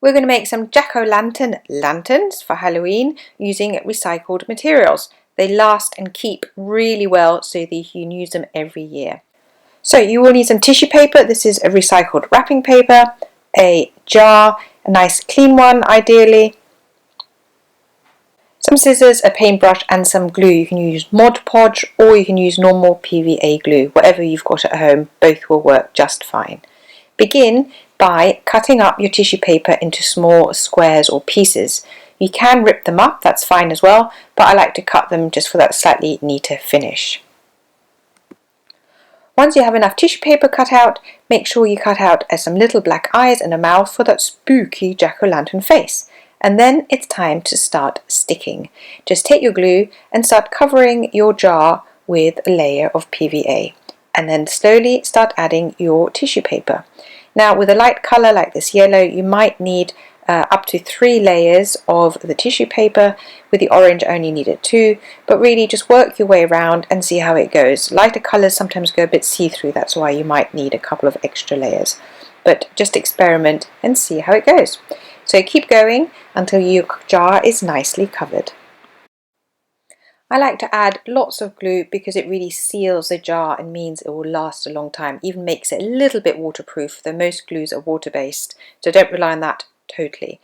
We're going to make some jack-o'-lantern lanterns for Halloween using recycled materials. They last and keep really well so that you can use them every year. So you will need some tissue paper. This is a recycled wrapping paper, a jar, a nice clean one ideally, some scissors, a paintbrush and some glue. You can use Mod Podge or you can use normal PVA glue. Whatever you've got at home, both will work just fine. Begin by cutting up your tissue paper into small squares or pieces. You can rip them up, that's fine as well, but I like to cut them just for that slightly neater finish. Once you have enough tissue paper cut out, make sure you cut out some little black eyes and a mouth for that spooky jack-o'-lantern face. And then it's time to start sticking. Just take your glue and start covering your jar with a layer of PVA. And then slowly start adding your tissue paper. Now with a light colour like this yellow, you might need up to 3 layers of the tissue paper. With the orange I only needed 2, but really just work your way around and see how it goes. Lighter colours sometimes go a bit see-through, that's why you might need a couple of extra layers. But just experiment and see how it goes. So keep going until your jar is nicely covered. I like to add lots of glue because it really seals the jar and means it will last a long time, even makes it a little bit waterproof, though most glues are water-based, so don't rely on that totally.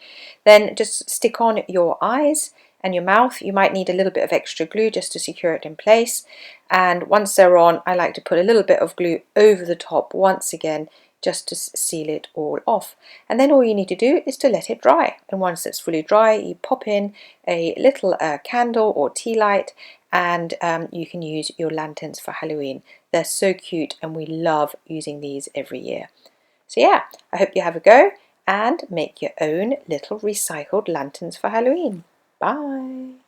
Then just stick on your eyes and your mouth. You might need a little bit of extra glue just to secure it in place, and once they're on, I like to put a little bit of glue over the top once again just to seal it all off. And then all you need to do is to let it dry, and once it's fully dry you pop in a little candle or tea light, and you can use your lanterns for Halloween. They're so cute and we love using these every year. So yeah, I hope you have a go and make your own little recycled lanterns for Halloween. Bye!